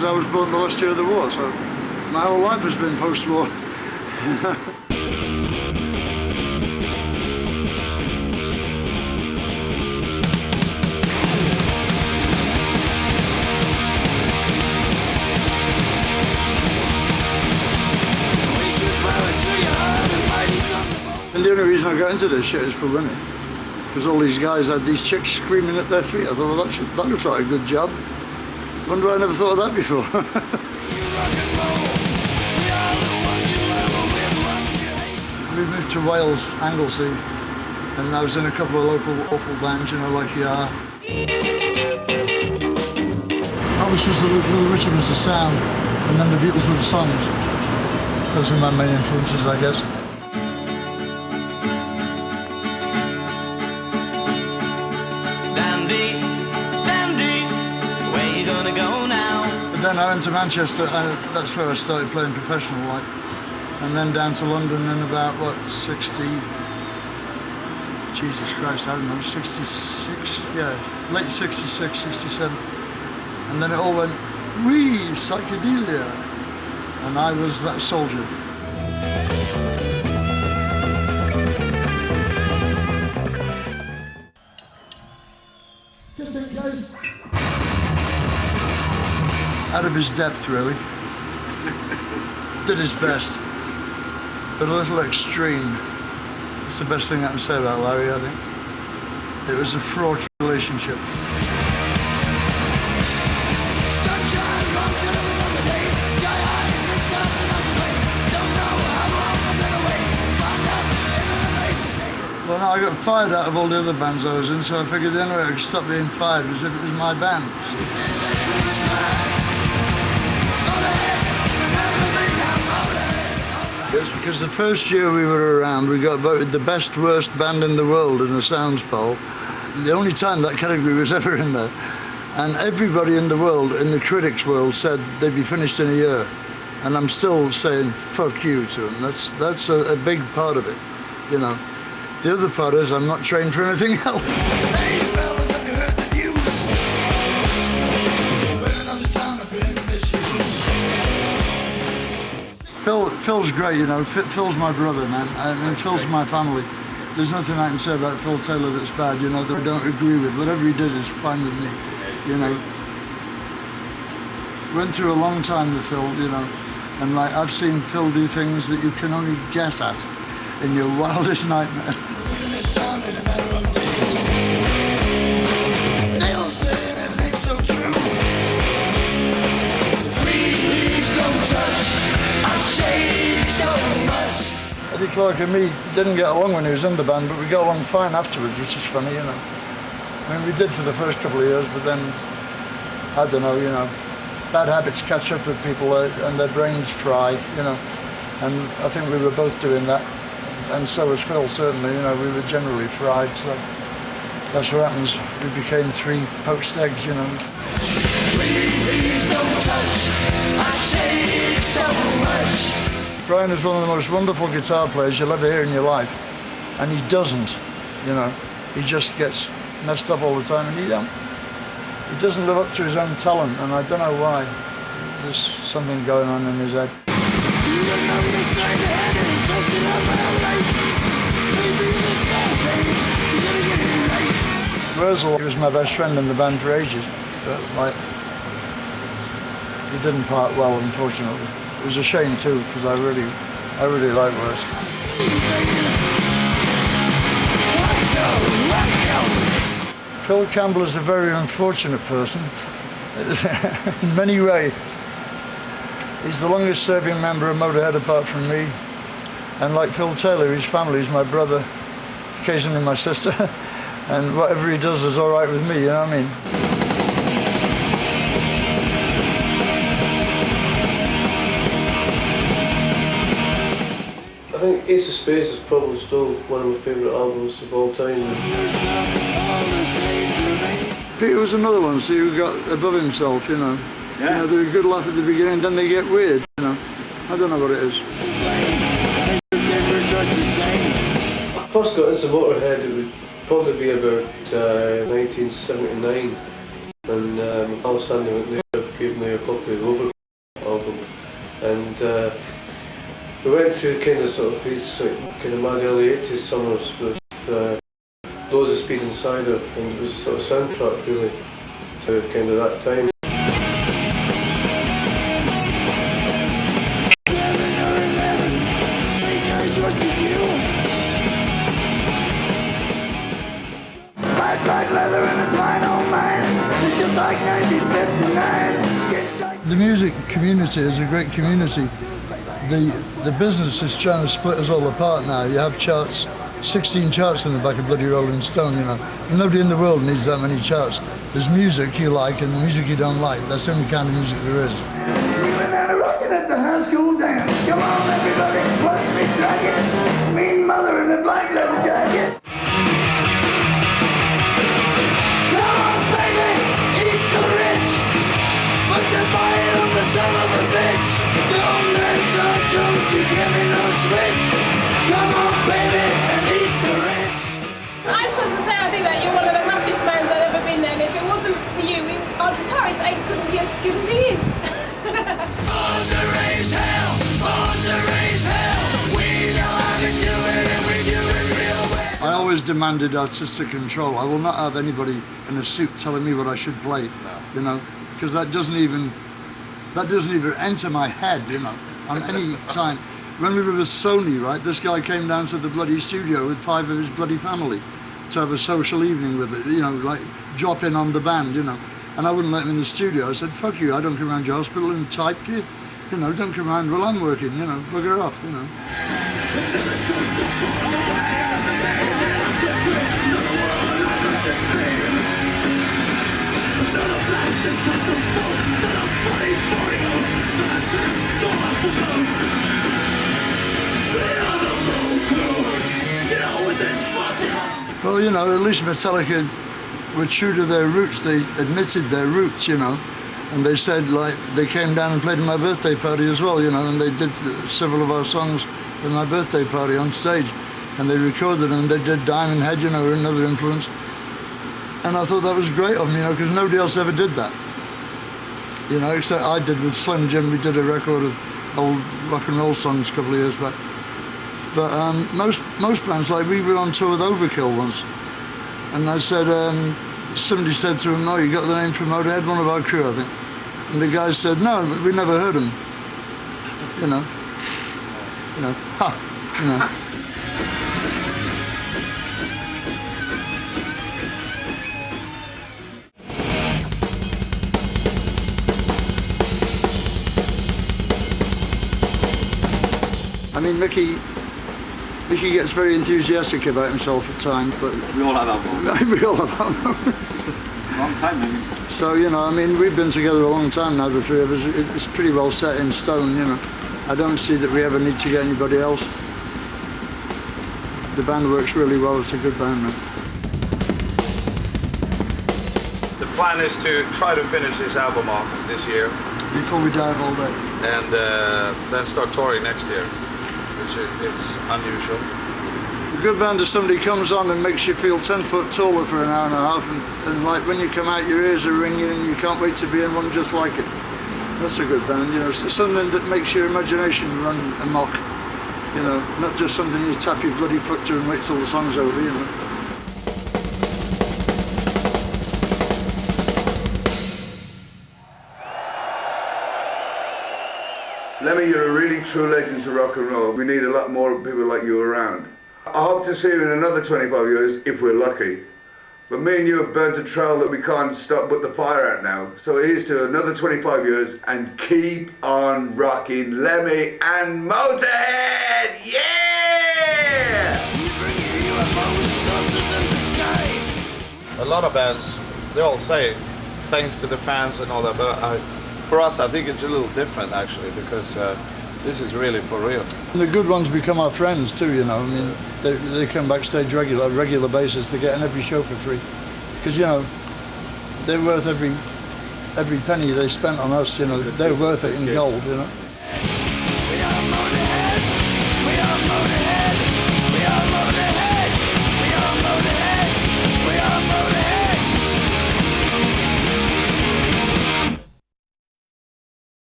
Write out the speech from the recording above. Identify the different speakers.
Speaker 1: because I was born the last year of the war, so my whole life has been post-war. And the only reason I got into this shit is for women. Because all these guys had these chicks screaming at their feet. I thought, well, that looks like a good job. Wonder why I never thought of that before. We moved to Wales, Anglesey, and I was in a couple of local awful bands, you know, like Yeah. Elvis was the look, Little Richard was the sound, and then the Beatles were the songs. Those are my main influences, I guess. Then I went to Manchester, and that's where I started playing professional, like. And then down to London in about, what, 60... Jesus Christ, I don't know, 66? Yeah, late 66, 67. And then it all went, wee, psychedelia. And I was that soldier. Kiss it, guys. Out of his depth, really. Did his best, but a little extreme. It's the best thing I can say about Larry, I think. It was a fraught relationship. Well, no, I got fired out of all the other bands I was in, so I figured the only way I could stop being fired was if it was my band. Yes, because the first year we were around, we got voted the best worst band in the world in the Sounds poll. The only time that category was ever in there. And everybody in the world, in the critics' world, said they'd be finished in a year. And I'm still saying, fuck you to them. That's a big part of it, you know. The other part is I'm not trained for anything else. Phil's great, you know. Phil's my brother, man. I mean, Phil's my family. There's nothing I can say about Phil Taylor that's bad, you know, that I don't agree with. Whatever he did is fine with me, you know. Went through a long time with Phil, you know, and like I've seen Phil do things that you can only guess at in your wildest nightmare. Eddie Clark and me didn't get along when he was in the band, but we got along fine afterwards, which is funny, you know. I mean, we did for the first couple of years, but then, I don't know, you know, bad habits catch up with people and their brains fry, you know. And I think we were both doing that, and so was Phil, certainly, you know, we were generally fried, so that's what happens. We became three poached eggs, you know. Please don't touch, I shake so much. Brian is one of the most wonderful guitar players you'll ever hear in your life, and he doesn't, you know. He just gets messed up all the time, and he doesn't live up to his own talent, and I don't know why. There's something going on in his head. Wurzel, he was my best friend in the band for ages, but like, we didn't part well, unfortunately. It was a shame too, because I really like Wurzel. Phil Campbell is a very unfortunate person in many ways. He's the longest serving member of Motorhead apart from me. And like Phil Taylor, his family is my brother, occasionally my sister. And whatever he does is all right with me, you know what I mean?
Speaker 2: I think Ace of Spades is probably still one of my favourite albums of all time.
Speaker 1: Peter was another one, see, who got above himself, you know. Yeah. You know, they're a good laugh at the beginning, then they get weird, you know. I don't know what it is.
Speaker 2: I first got into Motorhead, it would probably be about 1979, and Alessandro went there. gave me a copy of the Over album, and we went to kind of sort of these kind of mad early 80s summers with Loads of Speed and Cider, and it was a sort of soundtrack really to kind of that time.
Speaker 1: The music community is a great community. The business is trying to split us all apart now. You have charts, 16 charts in the back of bloody Rolling Stone, you know. Nobody in the world needs that many charts. There's music you like and the music you don't like. That's the only kind of music there is.
Speaker 3: We've been rocking at the high school dance. Come on everybody, watch me drag it. Mean mother in a black leather jacket. Come on baby, eat the rich. But the bite of the son of a bitch. Don't mess up, don't you give me no switch. Come on baby, and eat the rich.
Speaker 4: I just want to say I think that you're one of the roughest bands I've ever been in. If it wasn't for you, our guitarist Ace wouldn't be as good as he is.
Speaker 3: Born to raise hell, born to raise hell. We know how to do it and we do it real well.
Speaker 1: I always demanded artistic control. I will not have anybody in a suit telling me what I should play, you know, because that doesn't even enter my head, you know, on any time. When we were with Sony, right, this guy came down to the bloody studio with 5 of his bloody family to have a social evening with it, you know, like drop in on the band, you know. And I wouldn't let him in the studio. I said, fuck you, I don't come around your hospital and type for you. You know, don't come around while I'm working, you know, bugger off, you know. Well, you know, at least Metallica were true to their roots. They admitted their roots, you know, and they said, like, they came down and played at my birthday party as well, you know, and they did several of our songs at my birthday party on stage, and they recorded them. They did Diamond Head, you know, another influence, and I thought that was great of them, you know, because nobody else ever did that, you know, except I did with Slim Jim. We did a record of old rock and roll songs a couple of years back. But most bands, like we were on tour with Overkill once, and I said, somebody said to him, "No, you got the name from Motörhead?" One of our crew, I think. And the guy said, "No, we never heard him." You know, ha, you know. I mean, Mickey gets very enthusiastic about himself at times, but
Speaker 5: we all have our moments.
Speaker 1: We all have our moments.
Speaker 5: It's a long time, maybe.
Speaker 1: So, you know, I mean, we've been together a long time now, the three of us. It's pretty well set in stone, you know. I don't see that we ever need to get anybody else. The band works really well. It's a good band, man.
Speaker 6: The plan is to try to finish this album off this year.
Speaker 1: Before we dive all day.
Speaker 6: And then start touring next year. It's unusual.
Speaker 1: A good band is somebody comes on and makes you feel 10 foot taller for an hour and a half, and like when you come out, your ears are ringing and you can't wait to be in one just like it. That's a good band, you know. It's something that makes your imagination run amok, you know, not just something you tap your bloody foot to and wait till the song's over, you know.
Speaker 7: Lemmy, you're a really true legend to rock and roll. We need a lot more people like you around. I hope to see you in another 25 years, if we're lucky. But me and you have burnt a trail that we can't stop put the fire out now. So here's to another 25 years and keep on rocking Lemmy and Motorhead! Yeah!
Speaker 6: A lot of bands, they all say thanks to the fans and all that, but for us, I think it's a little different actually, because this is really for real.
Speaker 1: And the good ones become our friends too, you know. I mean, they come backstage regular basis. They get on every show for free, because you know they're worth every penny they spent on us. You know, they're worth it in gold. You know.